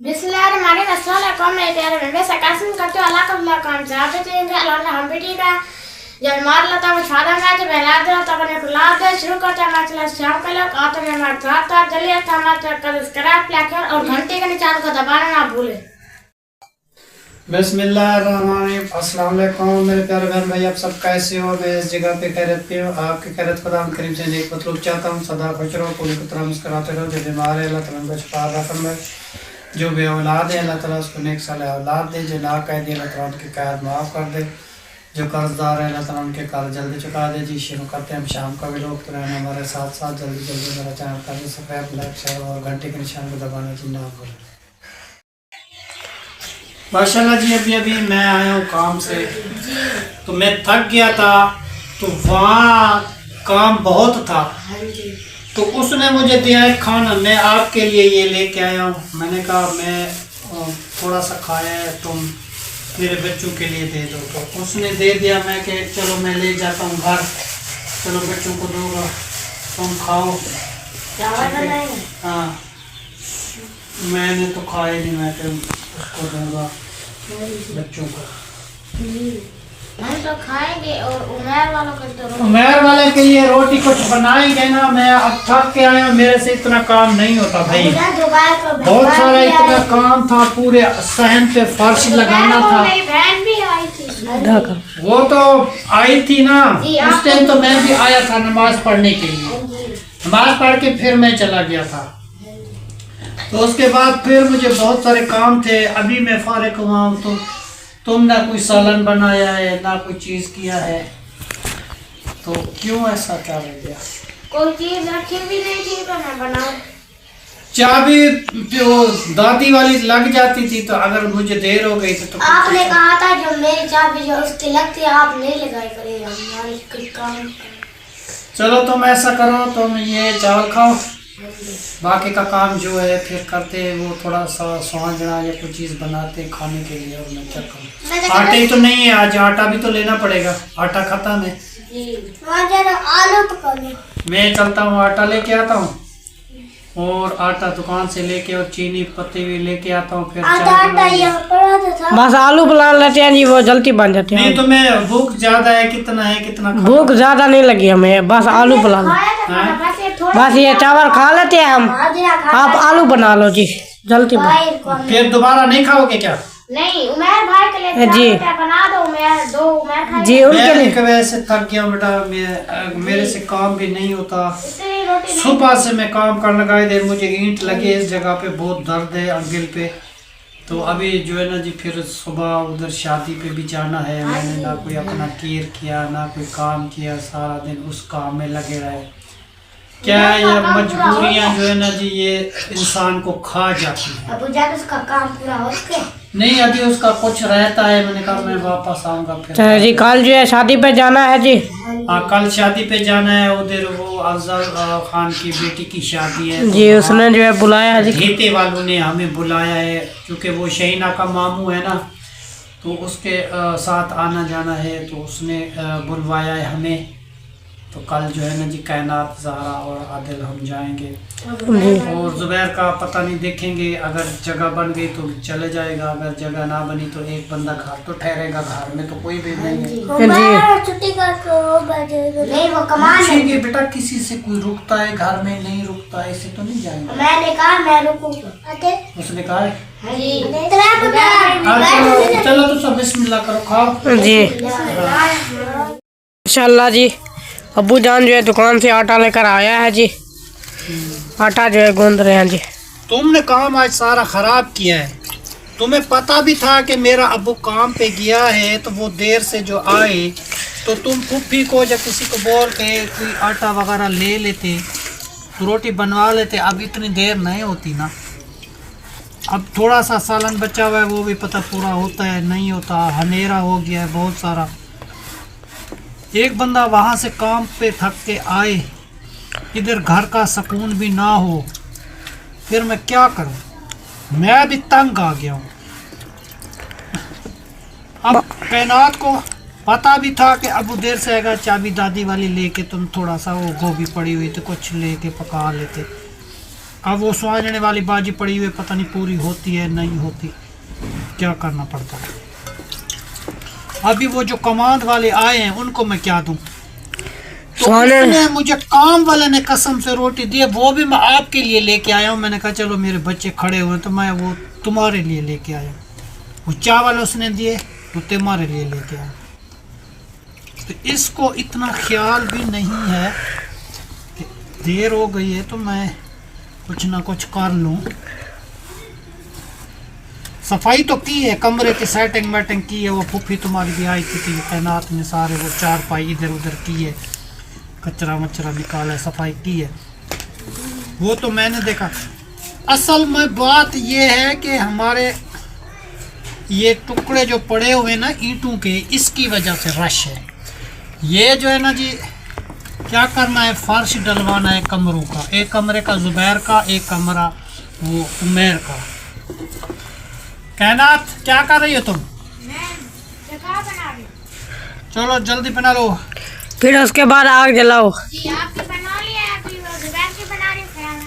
बिस्मिल्लाहिर्रहमानिर्रहीम। मैं सकासिम करते हो अल्लाह का अल्लाह काम से आप चाहिए अल्लाह हम भी ठीक है। जब मार लेता है छाड़ा मैच बहला दे तब ने खुला दे शुरू करता मैच ला शाम का लोग आते हैं मार था जल्दी था मैच कर स्क्रैप प्लेकर और घंटे के निशान को दबाना ना भूले। बिस्मिल्लाहिर्रहमानिर्रहीम। अस्सलाम वालेकुम मेरे प्यारे बहन भाई, आप सब कैसे हो? मैं इस जगह पे खैरियत पे हूँ। आपकी खैरियत खुदा करीम से नेक मतलूब चाहता हूँ। सदा खुश रहो, पूरी तरह मुस्कुराते रहो। जो बीमार है अल्लाह ताला को शिफा अता फरमाए, जो बे औलाद है अल्लाह ताला उसको नेक साले औलाद दे, जो नाकैदी अल्लाह ताला उनकी कैद माफ़ कर दे, जो कर्जदार है अल्लाह ताला उनके कर्ज जल्दी चुका दे। जी शुरू करते हैं हम शाम का भी लोग तो रहना हमारे साथ साथ जल्दी जल्दी मेरा चैनल कर दे, सब्सक्राइब लाइक शेयर और घंटे के निशान को दबाना जी ना भूलें। माशाल्लाह जी, अभी अभी मैं आया हूँ काम से, तो मैं थक गया था, तो वहाँ काम बहुत था, तो उसने मुझे दिया है खाना। मैं आपके लिए ये लेके आया हूँ। मैंने कहा मैं थोड़ा सा खाया है, तुम मेरे बच्चों के लिए दे दो, तो उसने दे दिया। मैं कि चलो मैं ले जाता हूँ घर, चलो बच्चों को दूंगा, तुम खाओ। हाँ, मैंने तो खाया नहीं, मैं तो उसको दूंगा बच्चों को। हम तो खाएंगे और उमर वालों को तो उमर वाले के लिए रोटी कुछ बनाएंगे ना। मैं अब थक के आया, मेरे से इतना काम नहीं होता भाई, बहुत सारा इतना काम था, पूरे सहन पे फर्श लगाना था। बहन भी आई थी, वो तो आई थी ना, उस टाइम तो मैं भी आया था नमाज पढ़ने के लिए। नमाज पढ़ के फिर मैं चला गया था, तो उसके बाद फिर मुझे बहुत सारे काम थे। अभी मैं फारिग हुआ हूँ, तो तुम ना कोई सालन बनाया है ना कोई चीज़ किया है, तो क्यों ऐसा क्या हो गया? कोई चीज रखी भी नहीं थी तो मैं बनाऊं। चाबी जो दादी वाली लग जाती थी, तो अगर मुझे देर हो गई तो आपने कहा था जो मेरी चाबी जो उसकी लगती है आप नहीं लगाई करेगा हमारे कुछ काम। चलो तुम ऐसा करो, तुम ये चावल खाओ, बाकी का काम जो है फिर करते हैं। वो थोड़ा सा स्वांजना या कुछ चीज़ बनाते खाने के लिए। और मैं क्या करूँ, आटे ही तो नहीं है आज, आटा भी तो लेना पड़ेगा, आटा खत्म है। आलू पका लो। मैं चलता हूँ, आटा लेके आता हूँ, और आटा दुकान से लेके और चीनी पत्ती भी लेके आता हूँ। फिर बस आलू बुला लेते हैं जी, वो जल्दी बन जाते हैं। नहीं तो मैं भूख ज्यादा है, कितना भूख ज्यादा नहीं लगी हमें, बस आलू बुला लो। बस ये चावल खा लेते हैं हम, आप आलू बना लो जी जल्दी बन। फिर दोबारा नहीं खाओगे क्या? नहीं, उमर भाई के लिए जी बना दो, मैं दो उमर खाएंगे जी उनके लिए। मैं वैसे थक गया बेटा, मेरे से काम भी नहीं होता। सुबह से मैं काम करने लगा, इधर मुझे ईंट लगे इस जगह पे, बहुत दर्द है अंगिल पे। तो अभी जो है ना जी, फिर सुबह उधर शादी पे भी जाना है। मैंने ना कोई अपना केयर किया ना कोई काम किया, सारा दिन उस काम में लगे रहे। क्या ये मजबूरियां जो है ना जी, ये इंसान को खा जाती है। अब जाके उसका काम पूरा हो सके नहीं, अभी उसका कुछ रहता है। मैंने कहा मैं वापस आऊंगा फिर। चलो जी, कल जो है शादी पे जाना है जी। हाँ, कल शादी पे जाना है, उधर वो अफजल खान की बेटी की शादी है जी, उसने जो है बुलाया है जी। घेते वालों ने हमें बुलाया है, क्योंकि वो शहीना का मामू है ना, तो उसके साथ आना जाना है, तो उसने बुलवाया है हमें। तो कल जो है ना जी, कायनात ज़हरा और आदिल हम जाएंगे, और जुबैर का पता नहीं, देखेंगे। अगर जगह बन गई तो चले जाएगा, अगर जगह ना बनी तो एक बंदा घर तो ठहरेगा, घर में तो कोई भी नहीं है। छुट्टी नहीं, वो कमाल पूछेंगे बेटा, किसी से कोई रुकता है घर में? नहीं रुकता है, ऐसे तो नहीं जाएंगे। मैंने कहा मैं रुकूंगा, उसने कहा है जी। चलो तो सब बिस्मिल्लाह करो, खाओ जी। इंशाल्लाह जी, अब्बू जान जो है दुकान से आटा लेकर आया है जी, आटा जो है गूंद रहे हैं जी। तुमने काम आज सारा खराब किया है। तुम्हें पता भी था कि मेरा अब्बू काम पे गया है, तो वो देर से जो आए, तो तुम फुफ्फी को या किसी को बोल के कोई आटा वगैरह ले लेते, तो रोटी बनवा लेते। अब इतनी देर नहीं होती ना। अब थोड़ा सा सालन बचा हुआ है, वो भी पता पूरा होता है नहीं होता, हनेरा हो गया है बहुत सारा। एक बंदा वहाँ से काम पे थक के आए, इधर घर का सुकून भी ना हो, फिर मैं क्या करूँ? मैं भी तंग आ गया हूँ। अब कायनात को पता भी था कि अब देर से आएगा, चाबी दादी वाली लेके तुम थोड़ा सा वो गोभी पड़ी हुई तो कुछ लेके पका लेते। अब वो स्वाजने वाली बाजी पड़ी हुई, पता नहीं पूरी होती है नहीं होती, क्या करना पड़ता है। अभी वो जो कमांड वाले आए हैं उनको मैं क्या दूं? तो उसने मुझे काम वाले ने कसम से रोटी दी, वो भी मैं आपके लिए लेके आया हूँ। मैंने कहा चलो मेरे बच्चे खड़े हुए तो मैं वो तुम्हारे लिए लेके आया। वो चावल उसने दिए तो तुम्हारे लिए लेके आया। तो इसको इतना ख्याल भी नहीं है कि देर हो गई है तो मैं कुछ ना कुछ कर लूँ। सफाई तो की है, कमरे की सेटिंग वेटिंग की है। वो फूफी तुम्हारी भी आई थी तैनात ने, सारे वो चारपाई इधर उधर की है, कचरा वचरा निकाला है, सफाई की है, वो तो मैंने देखा। असल में बात ये है कि हमारे ये टुकड़े जो पड़े हुए ना ईंटों के, इसकी वजह से रश है। ये जो है ना जी, क्या करना है, फर्श डलवाना है कमरों का। एक कमरे का जुबैर का, एक कमरा वो उमेर का। कायनात क्या कर रही हो तुम? चलो जल्दी बना लो, फिर उसके बाद आग जलाओ।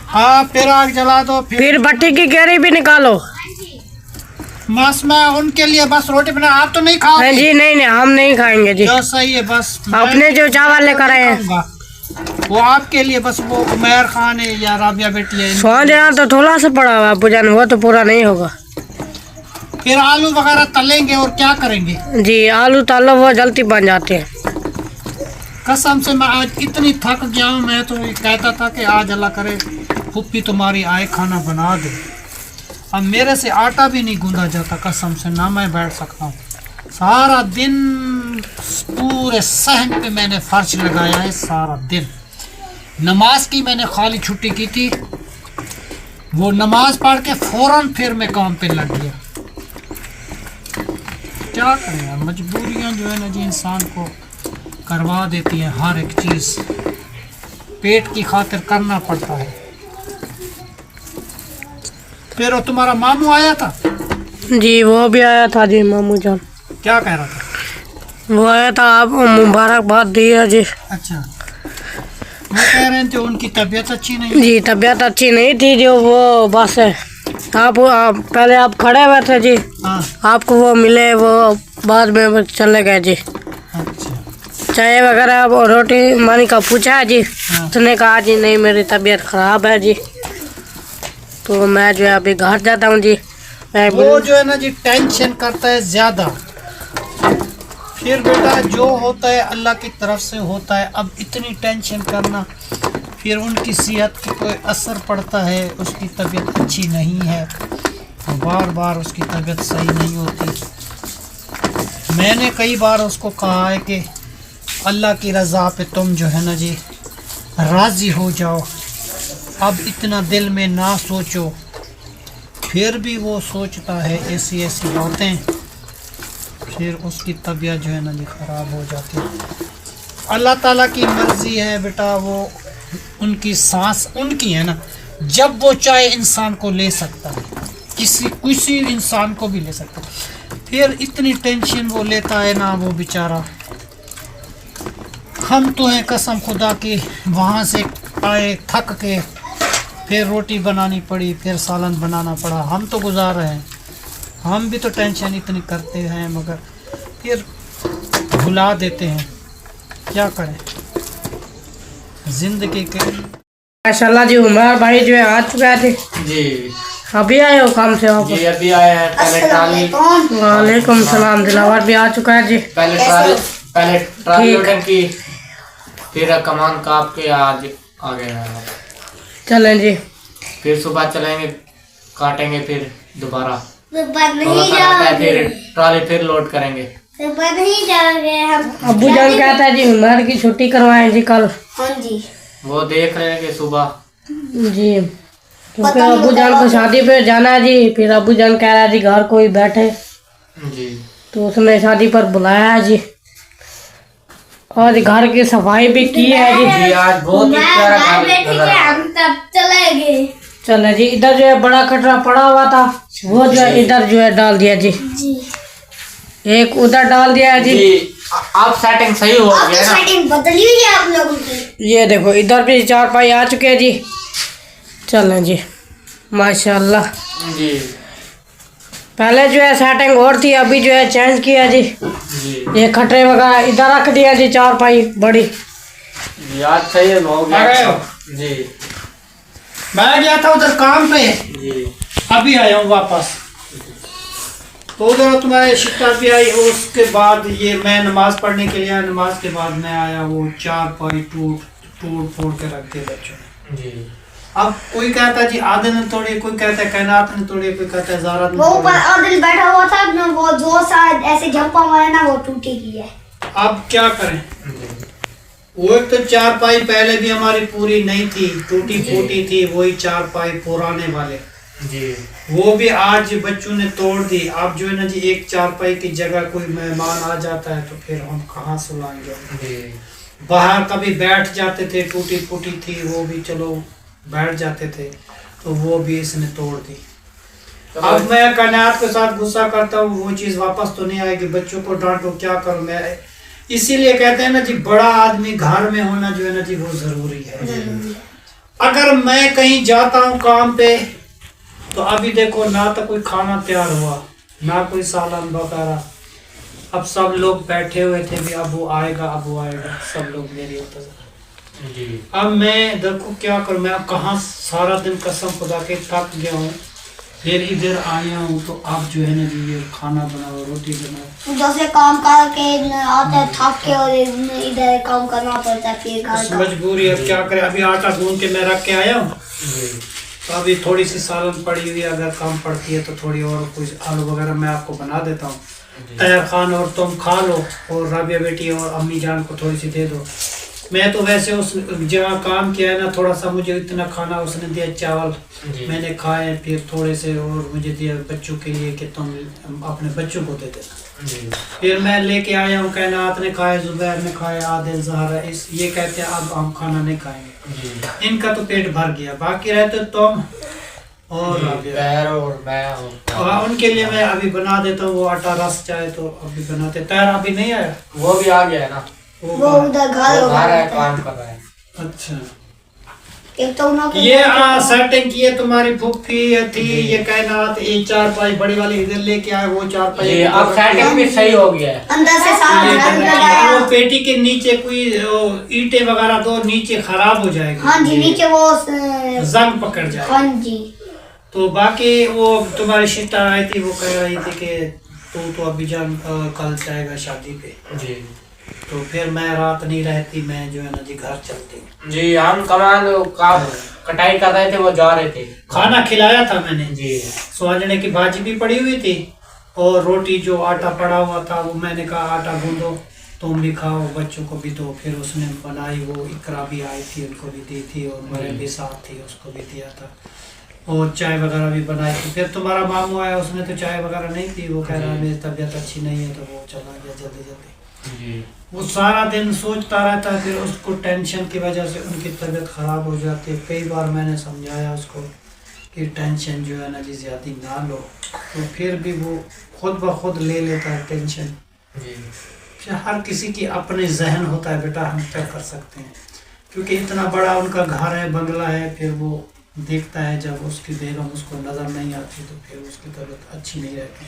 हाँ फिर आग जला दो, फिर भट्टी की केरी भी निकालो। बस मैं उनके लिए बस रोटी बना, आप तो नहीं खाओगे? जी नहीं नहीं, हम नहीं खाएंगे जी। जो सही है, बस अपने जो चावल लेकर आए हैं वो आपके लिए, बस वो उमैर खान है या राबिया बेटी है। स्वाद यहाँ तो थोड़ा सा पड़ा हुआ है वो तो पूरा नहीं होगा। फिर आलू वगैरह तलेंगे और क्या करेंगे? जी आलू तलो, वो जल्दी बन जाते हैं। कसम से मैं आज इतनी थक गया हूँ। मैं तो ये कहता था कि आज अल्लाह करे फुप्पी तुम्हारी आए खाना बना दे। अब मेरे से आटा भी नहीं गूंदा जाता, कसम से ना मैं बैठ सकता हूँ। सारा दिन पूरे सहन पे मैंने फर्श लगाया है, सारा दिन। नमाज की मैंने खाली छुट्टी की थी, वो नमाज पढ़ के फौरन फिर मैं काम पे लग गया। क्या करें यार, मजबूरियाँ जो है ना जी इंसान को करवा देती हैं। हर एक चीज़ पेट की खातिर करना पड़ता है। फिर वो तुम्हारा मामू आया था? जी वो भी आया था जी, मामू जान। क्या कह रहा था? वो आया था, आप मुबारकबाद दी है जी। अच्छा, वो कह रहे थे उनकी तबीयत अच्छी नहीं? जी तबीयत अच्छी नहीं थी जो, वो बस है। आप पहले आप खड़े हुए थे जी। हाँ। आपको वो मिले, वो बाद में वो चले गए जी। अच्छा। चाय वगैरह और रोटी मानी का पूछा जी। हाँ। उसने कहा जी नहीं मेरी तबीयत ख़राब है जी, तो मैं जो है अभी घर जाता हूँ जी। वो जो है ना जी टेंशन करता है ज़्यादा। फिर बेटा जो होता है अल्लाह की तरफ से होता है। अब इतनी टेंशन करना, फिर उनकी सेहत की कोई असर पड़ता है। उसकी तबीयत अच्छी नहीं है, बार बार उसकी तबीयत सही नहीं होती। मैंने कई बार उसको कहा है कि अल्लाह की रज़ा पे तुम जो है ना जी राज़ी हो जाओ, अब इतना दिल में ना सोचो। फिर भी वो सोचता है ऐसी ऐसी बातें, फिर उसकी तबीयत जो है ना जी ख़राब हो जाती है। अल्लाह ताला की मर्ज़ी है बेटा, वो उनकी सांस उनकी है ना, जब वो चाहे इंसान को ले सकता है, किसी इंसान को भी ले सकता है। फिर इतनी टेंशन वो लेता है ना वो बेचारा। हम तो हैं कसम खुदा की, वहाँ से आए थक के, फिर रोटी बनानी पड़ी, फिर सालन बनाना पड़ा। हम तो गुजार रहे हैं, हम भी तो टेंशन इतनी करते हैं मगर फिर भुला देते हैं। क्या करें जिंदगी के। माशाल्लाह जी, उमर भाई जो है आ चुका थे जी। अभी आए हो काम से वापस? जी अभी आए हैं। पहले ट्राली। वालेकुम सलाम। दिलावर भी आ चुका है जी। पहले ट्राली लोडिंग की, फिर कमान काप के आज आ गए हैं। चलें जी, फिर सुबह चलेंगे, काटेंगे, फिर दोबारा नहीं फिर ट्राली फिर लोड करेंगे। नहीं जाओगे हम। अब्बू जान कहता है जी उमर की छुट्टी करवाएं जी कल। हाँ जी, वो देख रहे हैं कि सुबह जी, क्योंकि अब्बू जान को शादी पे जाना है जी। फिर अब्बू जान कह रहा है जी घर कोई बैठे जी, तो उसने शादी पर बुलाया है जी। और घर की सफाई भी की है जी। जी आज बहुत ही प्यारा हम तब चलेंगे। चले जी, इधर जो है बड़ा कटरा पड़ा हुआ था, वो जो है इधर जो है डाल दिया जी। एक उधर डाल दिया है जी। अब सेटिंग सही हो गया ना? सेटिंग बदली हुई है आप लोगों की। ये देखो इधर भी चारपाई आ चुके हैं जी। चलें जी, माशाल्लाह। जी पहले जो है सेटिंग और थी, अभी जो है चेंज किया जी। जी ये खटरे वगैरह इधर रख दिया जी, चारपाई बड़ी। जी आज सही है, हो आ गए गया। हो? जी मैं गया था उधर काम पे, जी अभी आया हूँ वापस। तो उधर तुम्हारे शिफ्ट भी आई, उसके बाद ये मैं नमाज पढ़ने के लिए आया, नमाज के बाद मैं आया, वो चारपाई टूट फोड़ के रख दिए बच्चों ने। जी अब कोई कहता है जी आदिल ने तोड़ी, कोई कहता है कायनात ने तोड़ी, कोई कहता है ज़ारा ने वो ऊपर तोड़ी। आदिल बैठा हुआ था ना, वो जो शायद ऐसे झप्पा मारा ना, वो टूटी की है। अब क्या करें? वो एक तो चारपाई पहले भी हमारी पूरी नहीं थी, टूटी फूटी थी, वही चारपाई पुराने वाले, जी वो भी आज बच्चों ने तोड़ दी। अब जो है ना जी, एक चारपाई की जगह कोई मेहमान आ जाता है तो फिर हम कहाँ सुलाएंगे? जी बाहर कभी बैठ जाते थे, टूटी फूटी थी, वो भी चलो बैठ जाते थे, तो वो भी इसने तोड़ दी। अब मैं कायनात के साथ गुस्सा करता हूँ, वो चीज़ वापस तो नहीं आएगी, बच्चों को डांटो क्या करूँ मैं। इसीलिए कहते हैं ना जी, बड़ा आदमी घर में होना जो है ना जी, वो ज़रूरी है। अगर मैं कहीं जाता हूँ काम पे, तो अभी देखो ना तो कोई खाना तैयार हुआ, ना कोई सालन वगैरह। अब सब लोग बैठे हुए थे भी, अब वो आएगा, सब लोग मेरी इंतजार। जी अब मैं देखो क्या करूं, मैं अब कहाँ सारा दिन कसम खुदा के थक गया हूँ, फिर इधर आया हूँ, तो अब जो है ना जी, ये खाना बनाओ, रोटी बनाओ। जैसे काम करके आते थक के और इधर काम करना पड़ता है, फिर घर बस का। मजबूरी, अब क्या करें। अभी आटा गूंद के मैं रख के आया हूँ, जी तो अभी थोड़ी सी सालन पड़ी हुई है, अगर कम पड़ती है तो थोड़ी और कुछ आलू वगैरह मैं आपको बना देता हूँ। तैयार खान और तुम खा लो, और राबिया बेटी और अम्मी जान को थोड़ी सी दे दो। मैं तो वैसे उस जहाँ काम किया है ना, थोड़ा सा मुझे इतना खाना उसने दिया, चावल मैंने खाए, फिर थोड़े से और मुझे दिया बच्चों के लिए कि तुम अपने बच्चों को दे देना। फिर मैं लेके आया हूँ, कायनात ने खाए, जुबैर ने खाए, आदिल, ज़हरा, इस ये कहते हैं अब हम खाना नहीं खाएंगे। इनका तो पेट भर गया, बाकी रहते तुम और पैर और मैं और उनके लिए मैं अभी बना देता हूँ, वो आटा रस चाहे तो अभी बनाते। तैयार अभी नहीं आया, वो भी आ गया है ना, वो उधर घर वो होगा। घर है, काम कर रहा है। अच्छा, एक तो उन्होंने ये सेटिंग की है तुम्हारी फुफ्फी थी, ये कायनात, ये चारपाई बड़ी वाली इधर लेके आए, वो चारपाई ये अब सेटिंग भी सही हो गया है। अंदर से सारा घर लगाया। वो पेटी के नीचे कोई ईंटें वगैरह तो नीचे खराब हो जाएगी। हाँ जी, नीचे वो जंग पकड़ जाए। हाँ जी। तो बाकी वो तुम्हारी शिफ्ट आई थी, वो कह रही थी कि तू तो अभी जान कल जाएगा शादी पे, जी तो फिर मैं रात नहीं रहती, मैं जो है ना जी घर चलती। जी हम कमान का कटाई कर रहे थे, वो जा रहे थे। खाना खिलाया था मैंने जी, स्वांजने की भाजी भी पड़ी हुई थी, और रोटी जो आटा पड़ा हुआ था वो मैंने कहा आटा गूंदो, तुम भी खाओ, बच्चों को भी दो। फिर उसने बनाई, वो इकरा भी आई थी, उनको भी दी थी, और मरियम भी साथ थी, उसको भी दिया था, और चाय वगैरह भी बनाई थी। फिर तुम्हारा मामू आया, उसने तो चाय वगैरह नहीं पी, वो कह रहा है मेरी तबीयत अच्छी नहीं है, तो वो चला गया जल्दी जल्दी। जी वो सारा दिन सोचता रहता है, फिर उसको टेंशन की वजह से उनकी तबीयत ख़राब हो जाती है। कई बार मैंने समझाया उसको कि टेंशन जो है ना जी ज़्यादा ना लो, तो फिर भी वो खुद ब खुद ले लेता है टेंशन। जी फिर हर किसी की अपने जहन होता है बेटा, हम क्या कर सकते हैं, क्योंकि इतना बड़ा उनका घर है, बंगला है, फिर वो देखता है जब उसकी बेगम उसको नज़र नहीं आती तो फिर उसकी तबीयत अच्छी नहीं रहती।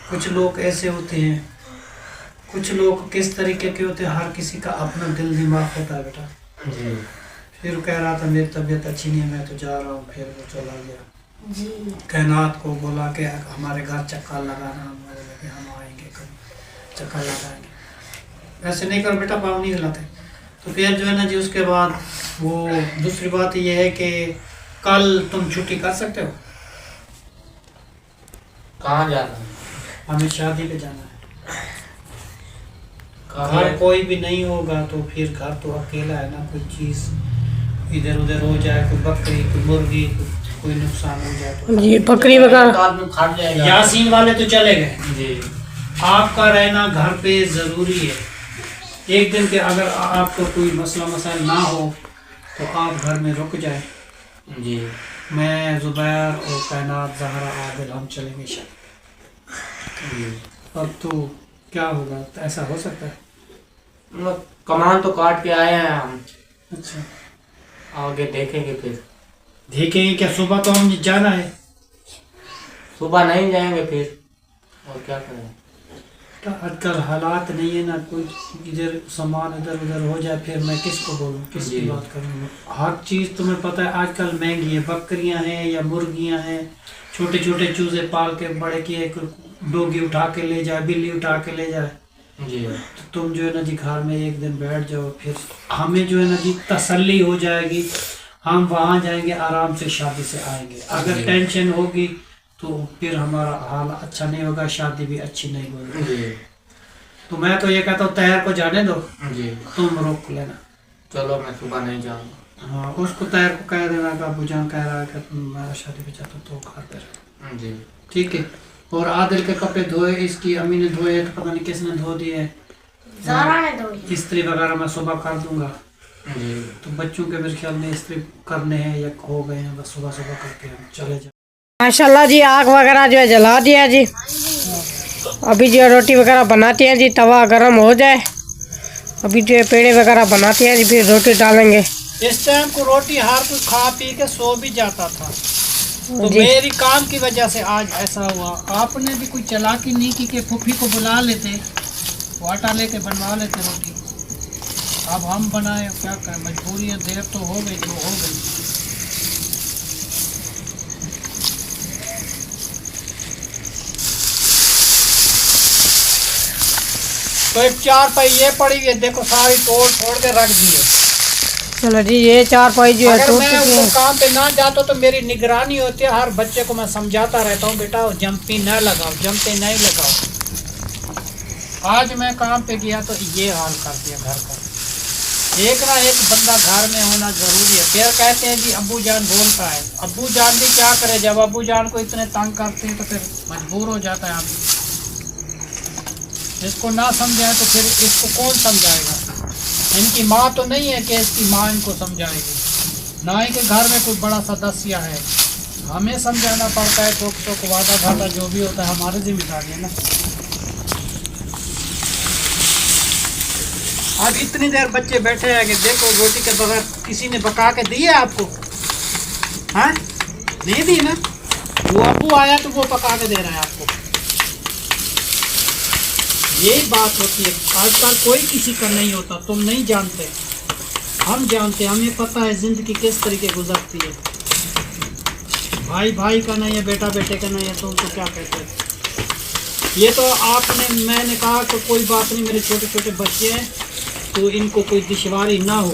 कुछ लोग ऐसे होते हैं, कुछ लोग किस तरीके के होते हैं, हर किसी का अपना दिल दिमाग होता है बेटा। जी फिर कह रहा था मेरी तबीयत अच्छी नहीं है, मैं तो जा रहा हूँ, फिर वो चला गया। जी कायनात को बोला कि हमारे घर चक्कर लगाना, हम आएंगे कभी चक्कर लगाएंगे। ऐसे नहीं करो बेटा, पाँव नहीं हिलाते। तो फिर जो है ना जी उसके बाद वो दूसरी बात ये है कि कल तुम छुट्टी कर सकते हो, कहाँ जाना है? हमें शादी पे जाना है। कहाँ घर कोई भी नहीं होगा तो फिर घर तो अकेला है ना, कोई चीज़ इधर उधर हो जाए, कोई बकरी, कोई मुर्गी, कोई नुकसान हो जाए तो। जी बकरी वगैरह आदमी खा जाएगा। यासीन वाले तो चले गए, जी आपका रहना घर पे ज़रूरी है। एक दिन के अगर आपको कोई मसला मसाइल ना हो तो आप घर में रुक जाए, जी मैं जुबैर और कायनात, ज़हरा, आदिल हम चलेंगे शायद। अब तो क्या होगा, तो ऐसा हो सकता है। कमान तो काट के आए हैं हम, अच्छा, आगे देखेंगे फिर। देखेंगे क्या, सुबह तो हम जाना है। सुबह नहीं जाएंगे फिर और क्या करें। तो आजकल हालात नहीं है ना, कोई इधर सामान इधर उधर हो जाए फिर मैं किसको बोलूँ, किसकी जी। बात करूँ। हर चीज़ तुम्हें पता है आजकल महंगी है, बकरियां हैं या मुर्गियां हैं, छोटे छोटे चूजे पाल के बड़े किए, डोगी उठा के ले जाए, बिल्ली उठा के ले जाए। जी तो तुम जो है ना जी घर में एक दिन बैठ जाओ, फिर हमें जो है ना जी तसल्ली हो जाएगी, हम वहाँ जाएंगे आराम से शादी से आएंगे। अगर जी। टेंशन होगी तो फिर हमारा हाल अच्छा नहीं होगा, शादी भी अच्छी नहीं होगी। जी तो मैं तो ये कहता हूँ तैयार को जाने दो, जी। तुम रोक लेना। चलो मैं सुबह नहीं जाऊँगा। हाँ, उसको तैयार को कह देना कि अबू जान कह रहा है कि मैं शादी पे जाता हूँ तो घर पे रहो। जी ठीक है। और आदिल के कपड़े धोए, इसकी अम्मी ने धोए, तो पता नहीं किसने धो दिए। ज़ारा ने धोई। इस्त्री वगैरह मैं सुबह कर दूंगा। जी। तो बच्चों के मेरे ख्याल में इस्त्री करने हैं या हो गए हैं, बस सुबह सुबह करके हम चले जाए। माशाल्लाह जी, आग वगैरह जो है जला दिया जी। अभी जो है रोटी वगैरह बनाते हैं जी, तवा गर्म हो जाए, अभी जो है पेड़े वगैरह बनाते हैं जी, फिर रोटी डालेंगे। इस टाइम को रोटी हर कोई खा पी के सो भी जाता था, तो जी। मेरी काम की वजह से आज ऐसा हुआ। आपने भी कोई चालाकी नहीं की कि फूफी को बुला लेते, वो आटा लेके बनवा लेते रोटी। अब हम बनाए, क्या करें, मजबूरी है, देर तो हो गई जो हो गई। तो एक 4 पहिए पड़ी हुई है, देखो सारी तोड़ फोड़ के रख दिए। चलो जी, ये 4 पाई जो है अगर टूट मैं चुकी वो हैं। काम पे ना जाता तो मेरी निगरानी होती है, हर बच्चे को मैं समझाता रहता हूँ बेटा जंपी न लगाओ, जंपे नहीं लगाओ। आज मैं काम पे गया तो ये हाल कर दिया घर का। एक ना एक बंदा घर में होना जरूरी है। फिर कहते हैं जी अब्बू जान बोलता है, अब्बू जान भी क्या करे, जब अब्बू जान को इतने तंग करते हैं तो फिर मजबूर हो जाता है आदमी। इसको ना समझाए तो फिर इसको कौन समझाएगा। इनकी माँ तो नहीं है कि इसकी माँ इनको समझाएगी, ना ही कि घर में कोई बड़ा सदस्य है, हमें समझाना पड़ता है। तो वादा घाटा जो भी होता है हमारी जिम्मेदारी है ना। अब इतनी देर बच्चे बैठे हैं कि देखो रोटी के बगैर किसी ने पका के दी है आपको? हाँ, नहीं दी ना। वो अब्बू आया तो वो पका के दे रहा है आपको। यही बात होती है, आजकल कोई किसी का नहीं होता। तुम नहीं जानते, हम जानते, हमें पता है जिंदगी किस तरीके गुजरती है। भाई भाई का नहीं है, बेटा बेटे का नहीं है, तुम तो क्या कहते हो। ये तो आपने, मैंने कहा तो कोई बात नहीं, मेरे छोटे छोटे बच्चे हैं तो इनको कोई दुश्वारी ना हो।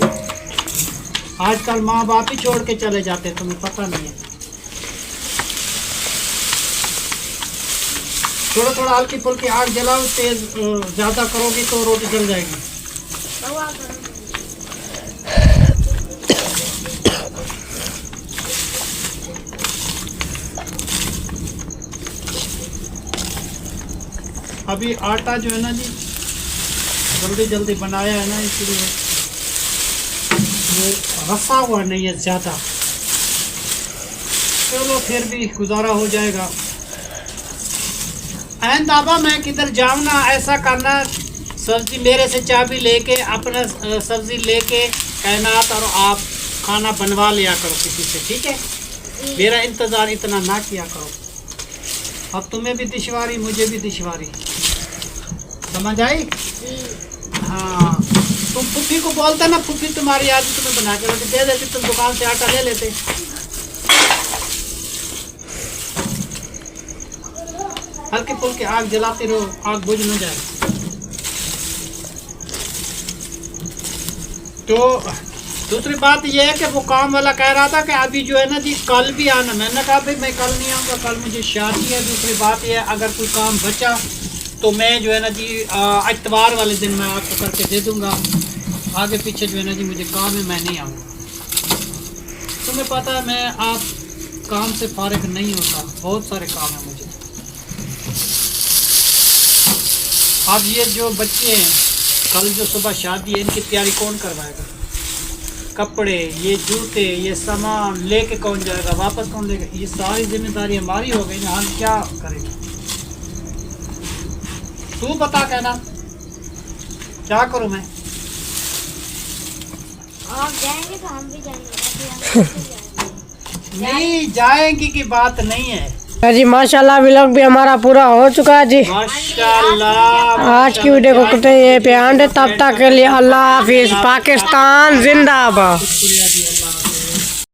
आजकल माँ बाप ही छोड़ के चले जाते हैं, तुम्हें पता नहीं है। थोड़ा थोड़ा हल्की फुल्की आग जलाओ, तेज ज़्यादा करोगे तो रोटी जल जाएगी। अभी आटा जो है ना जी जल्दी जल्दी बनाया है ना, इसलिए वो रसा हुआ नहीं है ज़्यादा। चलो फिर भी गुजारा हो जाएगा। एन दाबा मैं किधर जाऊँ ना, ऐसा करना, सब्जी मेरे से चाबी लेके अपना सब्जी लेके कायनात और आप खाना बनवा लिया करो किसी से, ठीक है। मेरा इंतज़ार इतना ना किया करो। अब तुम्हें भी दुश्वारी, मुझे भी दुश्वारी, समझ आई। हाँ, तुम फूफी को बोलते ना, फूफी तुम्हारी आज तुम्हें बना के रोटी दे देती, तुम दुकान से आटा ले लेते। हल्की फुल्की आग जलाते रहो, आग बुझ न जाए। तो दूसरी बात यह है कि वो काम वाला कह रहा था कि अभी जो है ना जी कल भी आना। मैंने कहा भाई मैं कल नहीं आऊँगा, कल मुझे शादी है। दूसरी बात यह है अगर कोई काम बचा तो मैं जो है ना जी इतवार वाले दिन मैं आपको करके दे दूँगा। आगे पीछे जो है ना जी मुझे काम है, मैं नहीं आऊँगा। तुम्हें पता है मैं आप काम से फारिग नहीं होता, बहुत सारे काम हैं मुझे। अब ये जो बच्चे हैं, कल जो सुबह शादी है, इनकी तैयारी कौन करवाएगा? कपड़े, ये जूते, ये सामान लेके कौन जाएगा, वापस कौन लेगा? ये सारी जिम्मेदारी हमारी हो गई ना, हम क्या करेंगे? तू बता, कहना क्या करूं मैं? आप जाएंगे तो हम भी जाएंगे। नहीं जाएंगी की बात नहीं है जी। माशाल्लाह व्लॉग भी हमारा पूरा हो चुका है जी। माशाल्लाह। आज की वीडियो को करते हैं यहीं पे एंड। तब तक के लिए अल्लाह हाफिज। पाकिस्तान जिंदाबाद।